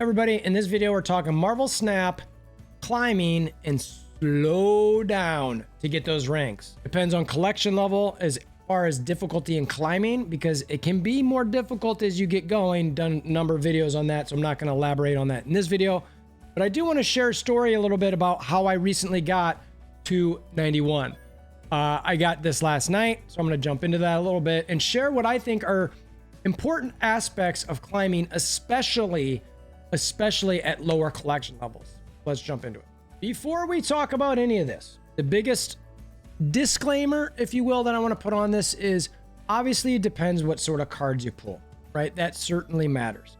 Everybody, in this video we're talking Marvel Snap, climbing, and slow down to get those ranks. Depends on collection level as far as difficulty in climbing, because it can be more difficult as you get going. Done a number of videos on that, so I'm not going to elaborate on that in this video, but I do want to share a story a little bit about how I recently got to 91. I got this last night, so I'm going to jump into that a little bit and share what I think are important aspects of climbing, especially at lower collection levels. Let's jump into it. Before we talk about any of this, the biggest disclaimer, if you will, that I want to put on this is obviously it depends what sort of cards you pull, right? That certainly matters.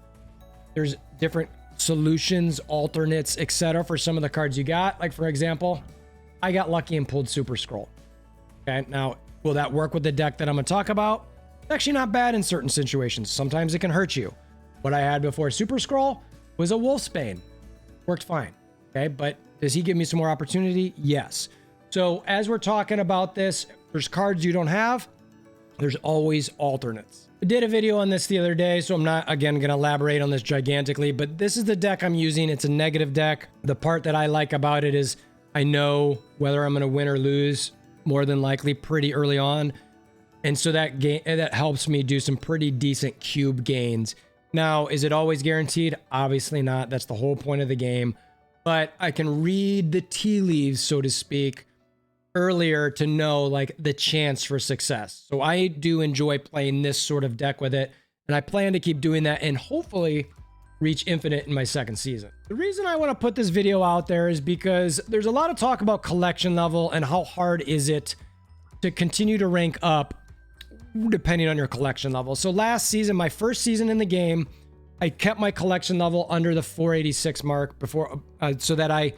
There's different solutions, alternates, etc. for some of the cards you got. Like for example, I got lucky and pulled Super Scroll. Okay, now will that work with the deck that I'm going to talk about? It's actually not bad in certain situations. Sometimes it can hurt you. What I had before Super Scroll was a Wolfsbane. Worked fine. Okay, but does he give me some more opportunity? Yes. So as we're talking about this, there's cards you don't have. There's always alternates. I did a video on this the other day, so I'm not, again, going to elaborate on this gigantically, but this is the deck I'm using. It's a negative deck. The part that I like about it is I know whether I'm going to win or lose more than likely pretty early on. And so that helps me do some pretty decent cube gains. Now, is it always guaranteed? Obviously not. That's the whole point of the game. But I can read the tea leaves, so to speak, earlier to know like the chance for success. So I do enjoy playing this sort of deck with it. And I plan to keep doing that and hopefully reach infinite in my second season. The reason I want to put this video out there is because there's a lot of talk about collection level and how hard is it to continue to rank up depending on your collection level. So last season, my first season in the game, I kept my collection level under the 486 mark before, so that I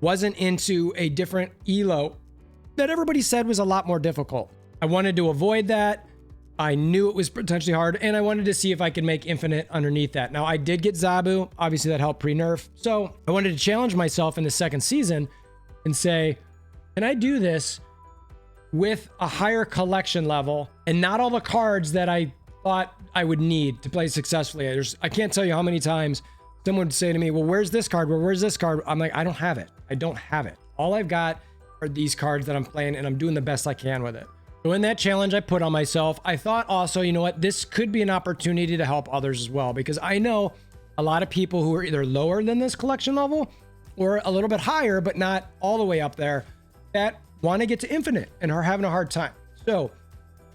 wasn't into a different elo that everybody said was a lot more difficult. I wanted to avoid that. I knew it was potentially hard, and I wanted to see if I could make infinite underneath that. Now, I did get Zabu. Obviously, that helped pre-nerf. So I wanted to challenge myself in the second season and say, can I do this with a higher collection level and not all the cards that I thought I would need to play successfully? I can't tell you how many times someone would say to me, well, where's this card? Well, where's this card? I'm like, I don't have it. I don't have it. All I've got are these cards that I'm playing, and I'm doing the best I can with it. So in that challenge I put on myself, I thought also, you know what, this could be an opportunity to help others as well, because I know a lot of people who are either lower than this collection level or a little bit higher, but not all the way up there, that want to get to infinite and are having a hard time. So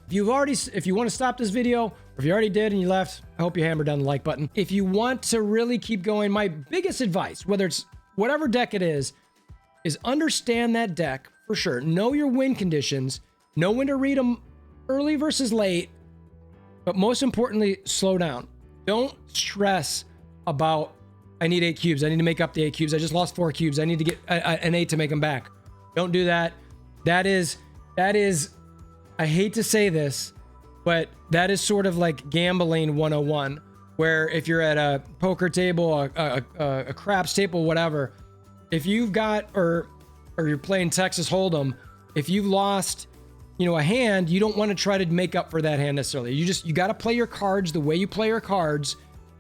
if you want to stop this video, or if you already did and you left, I hope you hammer down the like button. If you want to really keep going, my biggest advice, whether it's whatever deck it is understand that deck for sure. Know your win conditions, know when to read them early versus late, but most importantly, slow down. Don't stress about, I need 8 cubes. I need to make up the 8 cubes. I just lost 4 cubes. I need to get an 8 to make them back. Don't do that. That is, I hate to say this, but that is sort of like gambling 101, where if you're at a poker table, a craps table, whatever, if you've got, or you're playing Texas Hold'em, if you've lost, a hand, you don't want to try to make up for that hand necessarily. You got to play your cards the way you play your cards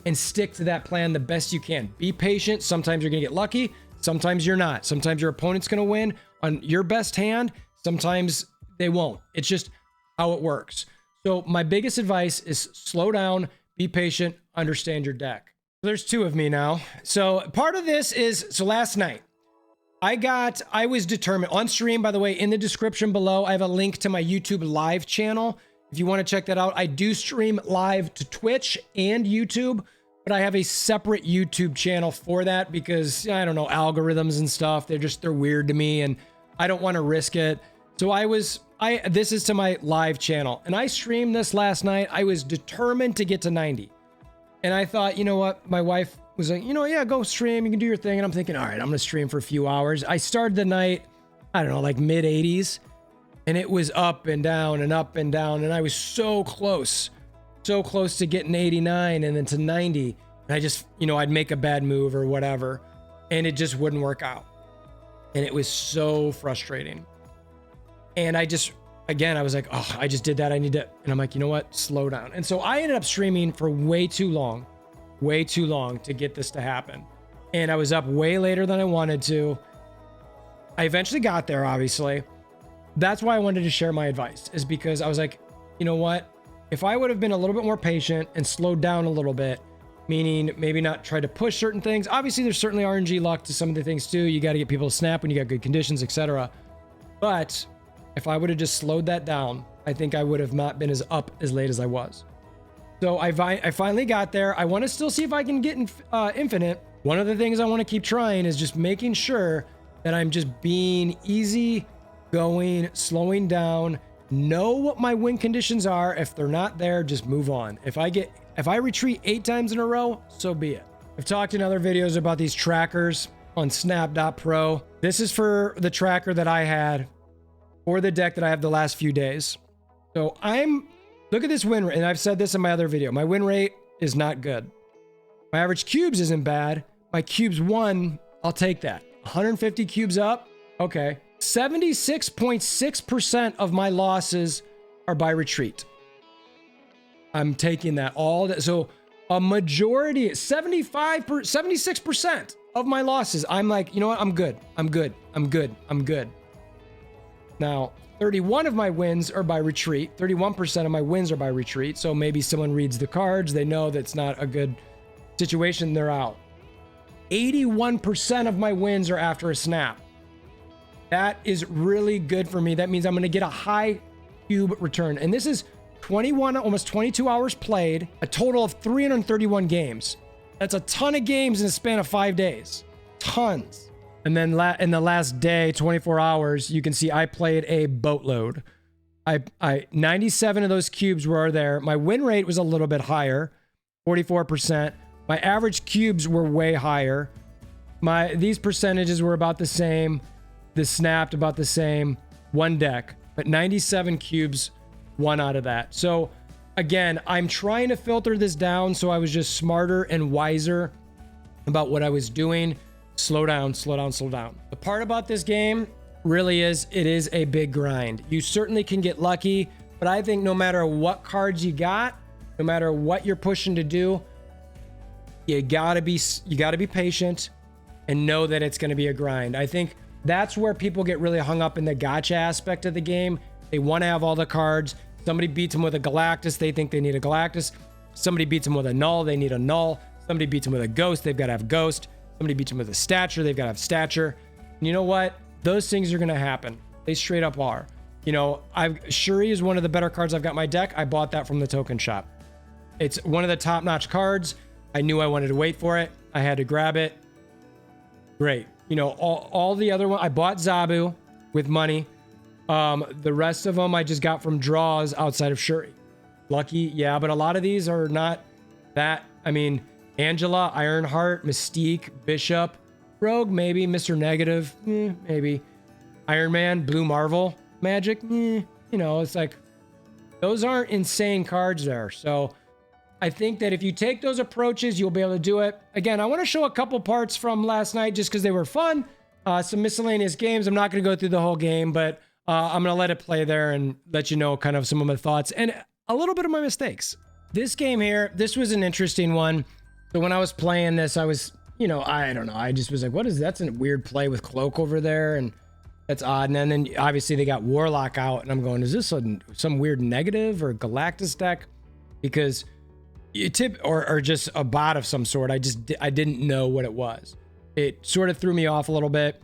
and stick to that plan the best you can. Be patient. Sometimes you're going to get lucky. Sometimes you're not. Sometimes your opponent's going to win on your best hand. Sometimes they won't. It's just how it works. So my biggest advice is slow down, be patient, understand your deck. There's 2 of me now. So part of this is, so last night I was determined on stream, by the way, in the description below, I have a link to my YouTube live channel. If you want to check that out, I do stream live to Twitch and YouTube, but I have a separate YouTube channel for that because I don't know, algorithms and stuff. They're weird to me and I don't want to risk it. So this is to my live channel, and I streamed this last night. I was determined to get to 90. And I thought, you know what? My wife was like, yeah, go stream. You can do your thing. And I'm thinking, all right, I'm going to stream for a few hours. I started the night, I don't know, like mid 80s. And it was up and down and up and down. And I was so close to getting 89 and then to 90. And I just, I'd make a bad move or whatever. And it just wouldn't work out. And it was so frustrating. And I was like, oh, I just did that. I need to, and I'm like, you know what? Slow down. And so I ended up streaming for way too long. way too long to get this to happen. And I was up way later than I wanted to. I eventually got there, obviously. That's why I wanted to share my advice, is because I was like, you know what? If I would have been a little bit more patient and slowed down a little bit, meaning maybe not try to push certain things. Obviously, there's certainly RNG luck to some of the things too. You got to get people to snap when you got good conditions, etc. But if I would have just slowed that down, I think I would have not been as up as late as I was. So I finally got there. I want to still see if I can get infinite. One of the things I want to keep trying is just making sure that I'm just being easy going, slowing down, know what my win conditions are. If they're not there, just move on. If I retreat 8 times in a row, so be it. I've talked in other videos about these trackers on snap.pro. This is for the tracker that I had for the deck that I have the last few days. So look at this win rate, and I've said this in my other video. My win rate is not good. My average cubes isn't bad. My cubes 1, I'll take that. 150 cubes up, okay. 76.6% of my losses are by retreat. I'm taking that all that. So a majority, 76% of my losses, I'm like, you know what? I'm good. I'm good. I'm good. I'm good. Now, 31 of my wins are by retreat. 31% of my wins are by retreat. So maybe someone reads the cards. They know that's not a good situation. They're out. 81% of my wins are after a snap. That is really good for me. That means I'm going to get a high cube return. And this is 21, almost 22 hours played, a total of 331 games. That's a ton of games in the span of 5 days. Tons. And then in the last day, 24 hours, you can see I played a boatload. 97 of those cubes were there. My win rate was a little bit higher, 44%. My average cubes were way higher. These percentages were about the same. The snapped about the same. One deck, but 97 cubes, 1 out of that. So again, I'm trying to filter this down so I was just smarter and wiser about what I was doing. Slow down, slow down, slow down. The part about this game really is, it is a big grind. You certainly can get lucky, but I think no matter what cards you got, no matter what you're pushing to do, you gotta be patient and know that it's gonna be a grind. I think that's where people get really hung up in the gotcha aspect of the game. They want to have all the cards. Somebody beats them with a Galactus, they think they need a Galactus. Somebody beats them with a null, they need a null. Somebody beats them with a ghost, they've got to have ghost. Somebody beats them with a stature, they've got to have stature. And you know what? Those things are going to happen. They straight up are. You know, Shuri is one of the better cards I've got in my deck. I bought that from the token shop. It's one of the top-notch cards. I knew I wanted to wait for it. I had to grab it. Great. You know, all the other ones, I bought Zabu with money. The rest of them I just got from draws outside of Shuri. Lucky, yeah, but a lot of these are not that. I mean, Angela, Ironheart, Mystique, Bishop, Rogue, maybe, Mr. Negative, maybe. Iron Man, Blue Marvel, Magic, you know, it's like, those aren't insane cards there. So I think that if you take those approaches, you'll be able to do it. Again, I want to show a couple parts from last night just because they were fun. Some miscellaneous games. I'm not going to go through the whole game, but I'm going to let it play there and let you know kind of some of my thoughts and a little bit of my mistakes. This game here, this was an interesting one. So when I was playing this, I was, you know, I don't know. I just was like, what is that? That's a weird play with Cloak over there. And that's odd. And then obviously they got Warlock out and I'm going, is this some weird negative or Galactus deck? Because you or just a bot of some sort. I didn't know what it was. It sort of threw me off a little bit.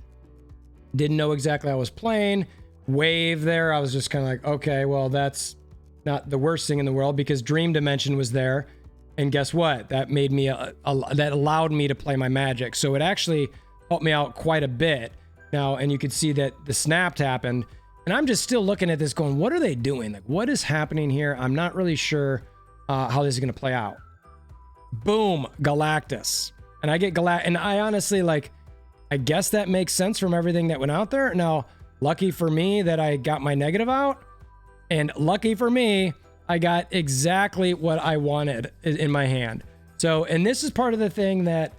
Didn't know exactly how I was playing. Wave there. I was just kind of like, okay, well, that's not the worst thing in the world because Dream Dimension was there. And guess what? That made me, that allowed me to play my Magic. So it actually helped me out quite a bit. Now, and you could see that the snapped happened. And I'm just still looking at this going, what are they doing? Like, what is happening here? I'm not really sure how this is going to play out. Boom, Galactus. And I get and I honestly, like, I guess that makes sense from everything that went out there. Now, lucky for me that I got my negative out. And lucky for me, I got exactly what I wanted in my hand. So, and this is part of the thing that,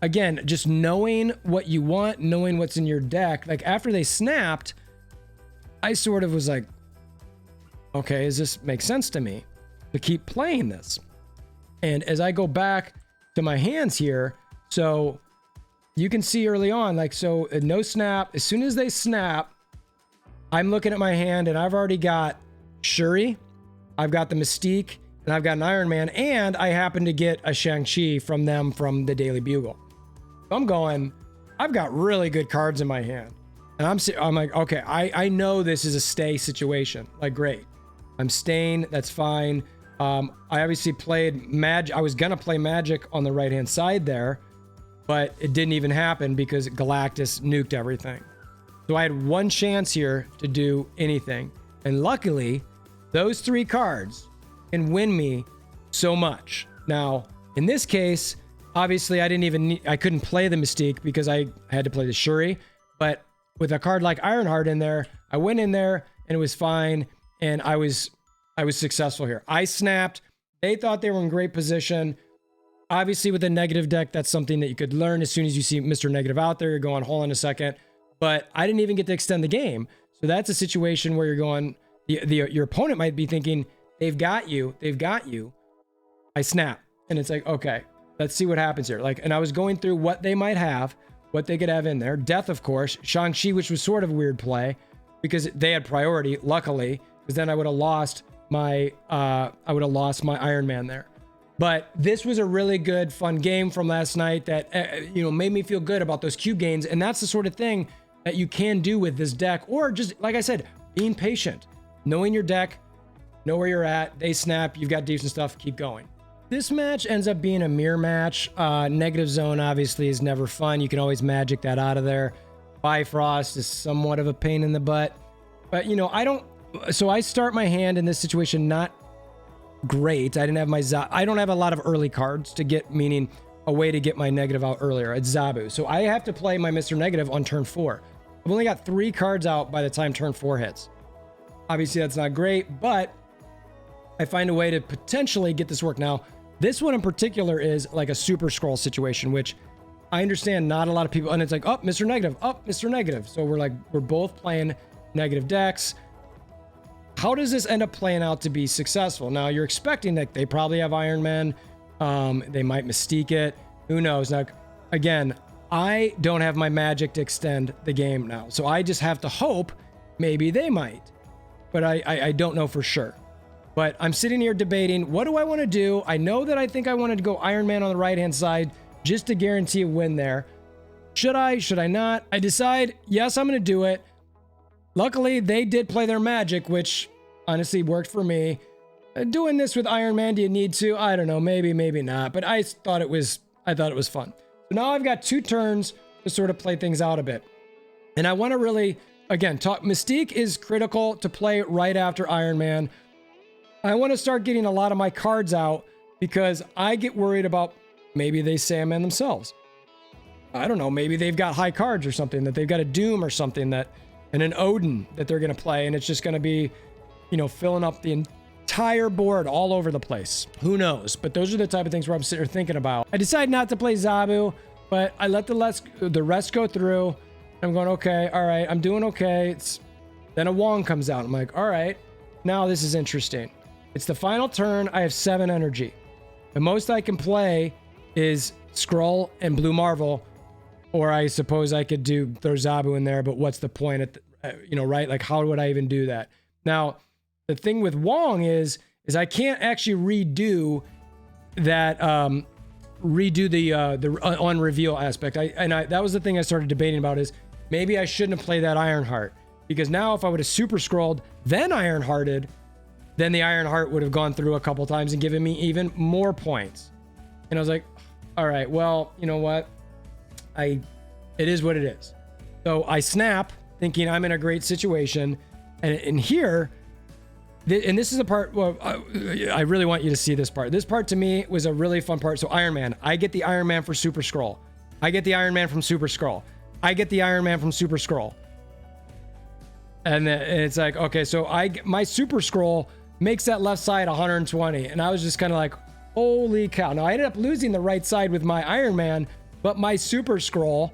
again, just knowing what you want, knowing what's in your deck. Like, after they snapped, I sort of was like, okay, does this make sense to me to keep playing this? And as I go back to my hands here. So you can see early on, like, so no snap. As soon as they snap, I'm looking at my hand and I've already got Shuri, I've got the Mystique, and I've got an Iron Man, and I happen to get a Shang-Chi from them from the Daily Bugle. So I'm going, I've got really good cards in my hand. And I'm like, okay, I know this is a stay situation. Like, great. I'm staying, that's fine. I obviously played Magic. I was gonna play Magic on the right-hand side there, but it didn't even happen because Galactus nuked everything. So I had one chance here to do anything. And luckily, those 3 cards can win me so much. Now, in this case, obviously I couldn't play the Mystique because I had to play the Shuri, but with a card like Ironheart in there, I went in there and it was fine. And I was successful here. I snapped. They thought they were in great position. Obviously with a negative deck, that's something that you could learn. As soon as you see Mr. Negative out there, you're going, hold on a second. But I didn't even get to extend the game. So that's a situation where you're going, your opponent might be thinking, they've got you. I snap. And it's like, okay, let's see what happens here. Like, and I was going through what they might have, what they could have in there. Death, of course. Shang-Chi, which was sort of a weird play because they had priority, luckily, because then I would have lost my Iron Man there. But this was a really good, fun game from last night that made me feel good about those cube gains. And that's the sort of thing that you can do with this deck, or just like I said, being patient, knowing your deck, know where you're at. They snap, you've got decent stuff, keep going. This match ends up being a mirror match. Negative zone obviously is never fun. You can always magic that out of there. Bifrost is somewhat of a pain in the butt, but so I start my hand in this situation not great. I don't have a lot of early cards to get, meaning a way to get my negative out earlier. It's Zabu. So I have to play my Mr. Negative on turn 4. I've only got 3 cards out by the time turn 4 hits. Obviously that's not great, but I find a way to potentially get this work. Now, this one in particular is like a super scroll situation, which I understand not a lot of people, and it's like, oh, Mr. Negative, oh, Mr. Negative. So we're both playing negative decks. How does this end up playing out to be successful? Now, you're expecting that they probably have Iron Man. They might Mystique it. Who knows? Now, again, I don't have my magic to extend the game now. So I just have to hope maybe they might. But I don't know for sure. But I'm sitting here debating, what do I want to do? I know that I think I wanted to go Iron Man on the right-hand side just to guarantee a win there. Should I? Should I not? I decide, yes, I'm going to do it. Luckily, they did play their magic, which honestly worked for me. Doing this with Iron Man, do you need to? I don't know, maybe not. But I thought it was fun. So now I've got 2 turns to sort of play things out a bit. And I want to really, again, Mystique is critical to play right after Iron Man. I want to start getting a lot of my cards out because I get worried about maybe they Sandman themselves. I don't know, maybe they've got high cards or something, that they've got a Doom or something that, and an Odin that they're going to play, and it's just going to be, filling up the entire board all over the place. Who knows? But those are the type of things where I'm sitting here thinking about. I decide not to play Zabu, but I let the rest go through. I'm going, okay, all right, I'm doing okay. Then a Wong comes out. I'm like, all right, now this is interesting. It's the final turn. I have 7 energy. The most I can play is Skrull and Blue Marvel, or I suppose I could throw Zabu in there, but what's the point right? Like, how would I even do that? Now, the thing with Wong is I can't actually redo that, redo the on reveal aspect. That was the thing I started debating about, is maybe I shouldn't have played that Ironheart, because now if I would have super scrolled, then Ironhearted, then the Ironheart would have gone through a couple times and given me even more points. And I was like, all right, well, you know what? It is what it is. So I snap, thinking I'm in a great situation. And here, and this is the part, well, I really want you to see this part. This part to me was a really fun part. So Iron Man, I get the Iron Man for Super Scroll. I get the Iron Man from Super Scroll. I get the Iron Man from Super Scroll. And it's like, okay, so my Super Scroll makes that left side 120. And I was just kind of like, holy cow. Now I ended up losing the right side with my Iron Man, but my Super Scroll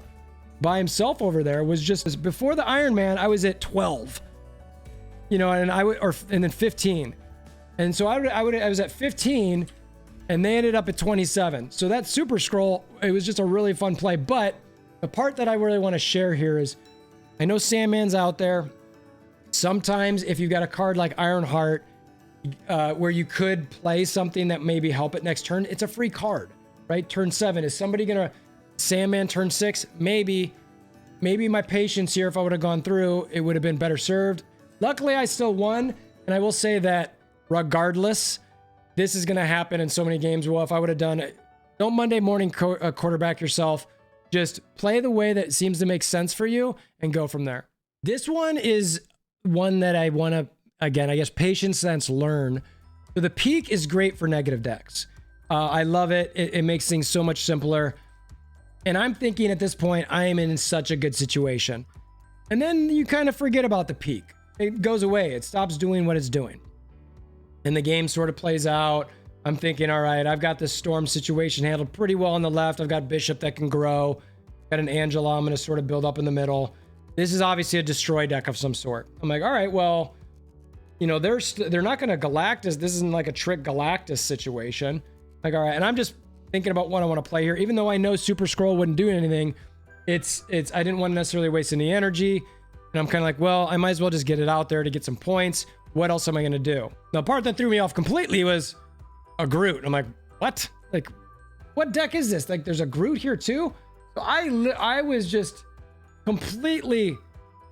by himself over there was just, before the Iron Man, I was at 12, and then 15. And so I was at 15, and they ended up at 27. So that super scroll, it was just a really fun play. But the part that I really want to share here is, I know Sandman's out there. Sometimes if you've got a card like Ironheart, where you could play something that maybe help it next turn, it's a free card, right? Turn 7. Is somebody gonna Sandman turn 6? Maybe my patience here, if I would have gone through, it would have been better served. Luckily, I still won. And I will say that regardless, this is gonna happen in so many games. Well, if I would have done it, don't Monday morning quarterback yourself. Just play the way that seems to make sense for you and go from there. This one is one that I want to, again, I guess patience sense learn. So the peak is great for negative decks. I love it. It makes things so much simpler. And I'm thinking at this point, I am in such a good situation. And then you kind of forget about the peak. It goes away. It stops doing what it's doing. And the game sort of plays out. I'm thinking, all right, I've got this Storm situation handled pretty well on the left. I've got Bishop that can grow. Got an Angela I'm going to sort of build up in the middle. This is obviously a destroy deck of some sort. I'm like, all right, well, you know, they're not going to Galactus. This isn't like a trick Galactus situation. Like, all right, and I'm just thinking about what I want to play here. Even though I know Super Scroll wouldn't do anything, I didn't want to necessarily waste any energy. And I'm kind of like, well, I might as well just get it out there to get some points. What else am I going to do? The part that threw me off completely was a Groot. I'm like, what? Like, what deck is this? Like, there's a Groot here too? So I was just completely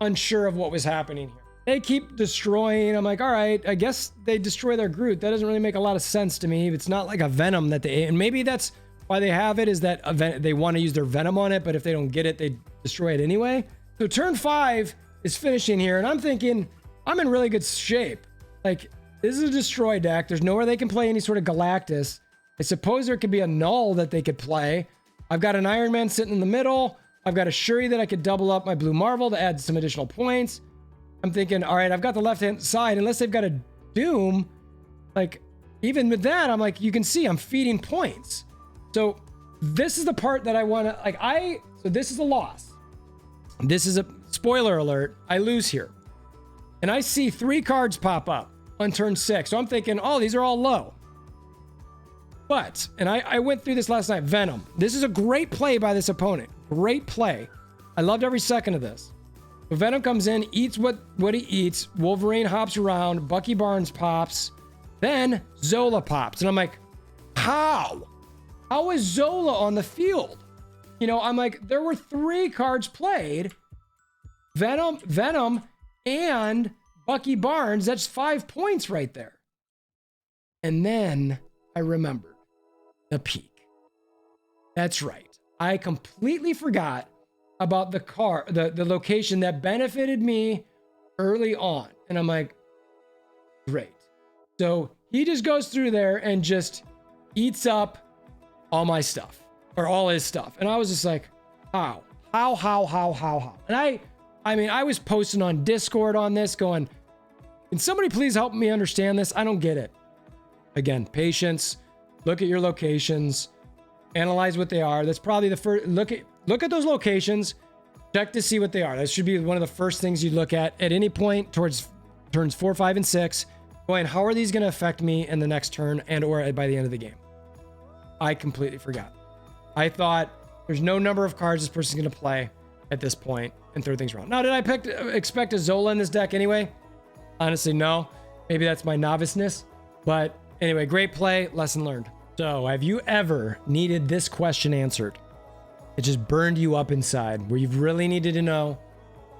unsure of what was happening here. They keep destroying. I'm like, all right, I guess they destroy their Groot. That doesn't really make a lot of sense to me. It's not like a Venom that they, and maybe that's why they have it, is that they want to use their Venom on it, but if they don't get it, they destroy it anyway. So turn 5 is finishing here, and I'm thinking, I'm in really good shape. Like, this is a destroy deck. There's nowhere they can play any sort of Galactus. I suppose there could be a Null that they could play. I've got an Iron Man sitting in the middle. I've got a Shuri that I could double up my Blue Marvel to add some additional points. I'm thinking, all right, I've got the left-hand side. Unless they've got a Doom, like, even with that, I'm like, you can see I'm feeding points. So this is the part that I want to, like, so this is a loss. This is a spoiler alert. I lose here. And I see 3 cards pop up on turn 6. So I'm thinking, oh, these are all low. But, and I went through this last night, Venom. This is a great play by this opponent. Great play. I loved every second of this. So Venom comes in, eats what he eats. Wolverine hops around. Bucky Barnes pops. Then Zola pops. And I'm like, how? How is Zola on the field? You know, I'm like, there were 3 cards played. Venom, and Bucky Barnes. That's 5 points right there. And then I remembered the peak. That's right. I completely forgot about the location that benefited me early on. And I'm like, great. So he just goes through there and just eats up all my stuff, or all his stuff. And I was just like, how? And I mean, I was posting on Discord on this going, can somebody please help me understand this? I don't get it. Again, patience. Look at your locations, analyze what they are. That's probably the first. Look at those locations, check to see what they are. That should be one of the first things you look at any point towards turns 4, 5, and 6. Going, how are these going to affect me in the next turn and or by the end of the game? I completely forgot. I thought there's no number of cards this person's going to play at this point and throw things around. Now, did I expect a Zola in this deck anyway? Honestly, no. Maybe that's my noviceness, but anyway, great play, lesson learned. So, have you ever needed this question answered? It just burned you up inside, where you've really needed to know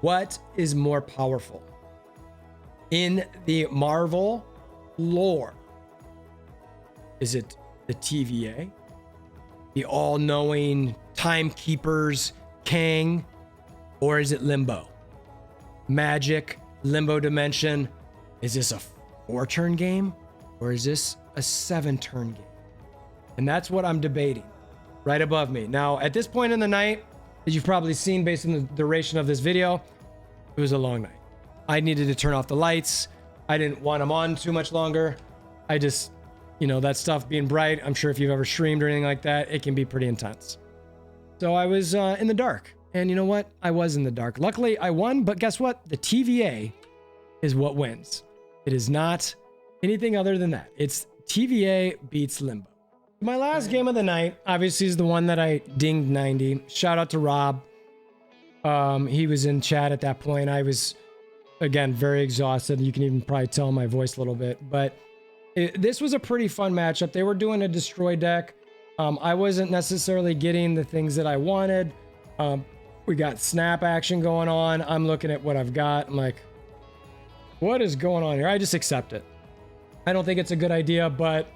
what is more powerful in the Marvel lore? Is it the TVA, the all-knowing timekeepers Kang, or is it Limbo? Magic, Limbo Dimension. Is this a 4-turn game, or is this a 7-turn game? And that's what I'm debating right above me. Now, at this point in the night, as you've probably seen based on the duration of this video, it was a long night. I needed to turn off the lights. I didn't want them on too much longer. I just, you know, that stuff being bright, I'm sure if you've ever streamed or anything like that, it can be pretty intense. So I was in the dark. And you know what? I was in the dark. Luckily, I won, but guess what? The TVA is what wins. It is not anything other than that. It's TVA beats Limbo. My last game of the night, obviously, is the one that I dinged 90. Shout out to Rob. He was in chat at that point. I was, again, very exhausted. You can even probably tell my voice a little bit. But this was a pretty fun matchup. They were doing a destroy deck. I wasn't necessarily getting the things that I wanted. We got snap action going on. I'm looking at what I've got. I'm like, what is going on here? I just accept it. I don't think it's a good idea, but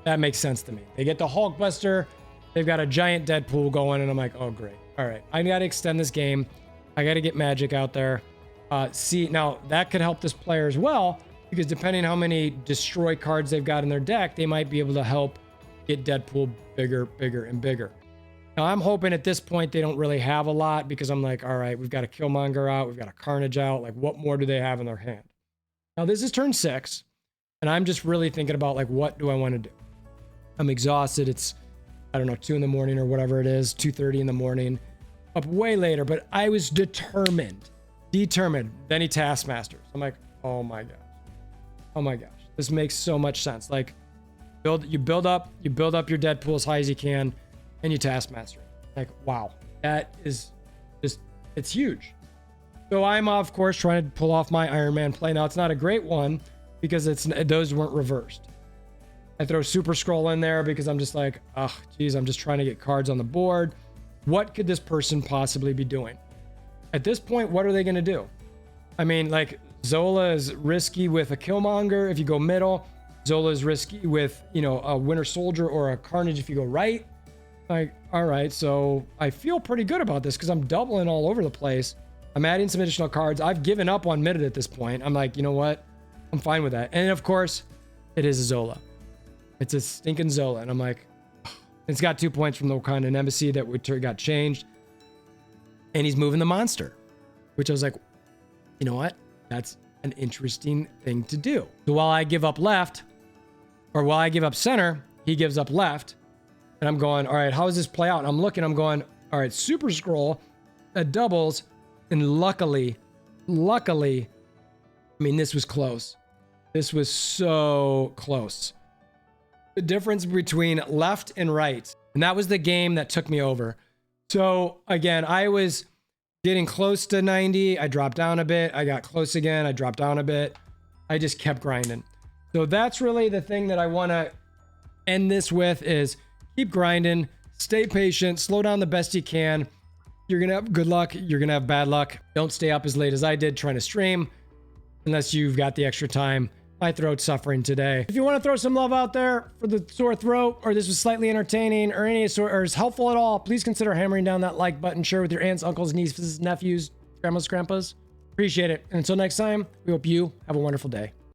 that makes sense to me. They get the Hulkbuster. They've got a giant Deadpool going, and I'm like, oh, great. All right, I got to extend this game. I got to get Magic out there. See, now that could help this player as well, because depending on how many destroy cards they've got in their deck, they might be able to help get Deadpool bigger, bigger, and bigger. Now, I'm hoping at this point they don't really have a lot, because I'm like, all right, we've got a Killmonger out. We've got a Carnage out. Like, what more do they have in their hand? Now, this is turn 6, and I'm just really thinking about, like, what do I want to do? I'm exhausted. It's, I don't know, 2 in the morning or whatever it is, 2:30 in the morning, up way later, but I was determined. Then he Taskmasters. I'm like, oh my gosh. Oh my gosh. This makes so much sense. Like, you build up your Deadpool as high as you can, and you Taskmaster. Like, wow. That is just, it's huge. So I'm, of course, trying to pull off my Iron Man play. Now, it's not a great one because those weren't reversed. I throw Super Scroll in there because I'm just like, oh, geez, I'm just trying to get cards on the board. What could this person possibly be doing? At this point, what are they going to do? I mean, like, Zola is risky with a Killmonger if you go middle. Zola is risky with, you know, a Winter Soldier or a Carnage if you go right. Like, all right, so I feel pretty good about this because I'm doubling all over the place. I'm adding some additional cards. I've given up on Midget at this point. I'm like, you know what? I'm fine with that. And of course, it is a Zola. It's a stinking Zola. And I'm like, it's got 2 points from the Wakanda Embassy that got changed. And he's moving the monster, which I was like, you know what? That's an interesting thing to do. So while I give up left, or while I give up center, he gives up left. And I'm going, all right, how does this play out? And I'm looking, I'm going, all right, Super Scroll that doubles. And luckily, I mean, this was close. This was so close. The difference between left and right. And that was the game that took me over. So again, I was getting close to 90. I dropped down a bit. I got close again. I dropped down a bit. I just kept grinding. So that's really the thing that I want to end this with is keep grinding, stay patient, slow down the best you can. You're going to have good luck. You're going to have bad luck. Don't stay up as late as I did trying to stream unless you've got the extra time. My throat's suffering today. If you want to throw some love out there for the sore throat, or this was slightly entertaining or any sort, or is helpful at all, please consider hammering down that like button. Share with your aunts, uncles, nieces, nephews, grandmas, grandpas. Appreciate it. And until next time, we hope you have a wonderful day.